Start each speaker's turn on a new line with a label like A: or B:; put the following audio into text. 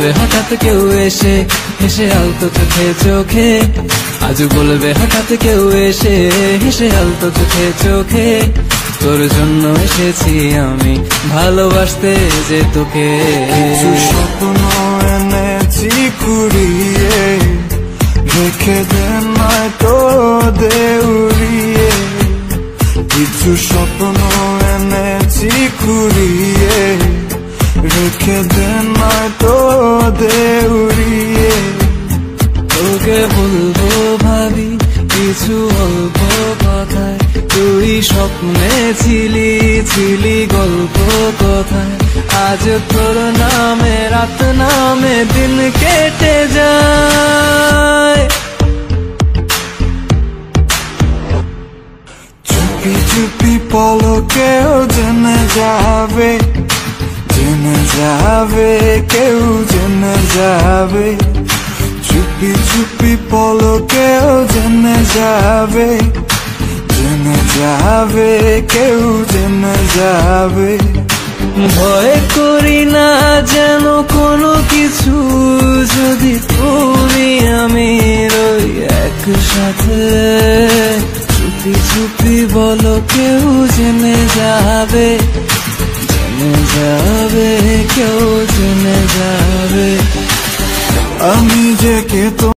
A: বলবে হঠাৎ কেউ এসে হেসে আলতো চোখে চোখে, আজ বলবে হঠাৎ কেউ এসে হেসে আলতো চোখে চোখে, তোর জন্য এসেছি আমি ভালোবাসতে যে তোকে।
B: কিছু স্বপ্ন এনেছি কুড়িয়ে, রেখে দে নয়তো দে উড়িয়ে। কিছু স্বপ্ন এনেছি কুড়িয়ে, রেখে দে নয়তো দে উড়িয়ে।
A: তোকে বলবো ভাবি কিছু অল্প কথায়, তুই স্বপ্নে ছিলি ছিলি গল্প কথায়, আজ তোর নামে রাত নামে দিন কেটে যায়।
B: চুপি চুপি পলকেও জেনে যাবে, জেনে যাবে কেউ জেনে যাবে। চুপি চুপি পলকেও জেনে যাবে, জেনে যাবে কেউ জেনে যাবে।
A: ভয় করি না যেন কোনো কিছু, যদি তুমি আমি রই একসাথে। চুপি চুপি বলো কেউ জেনে যাবে, জেনে যাবে কেউ জেনে যাবে।
B: আমি যে কে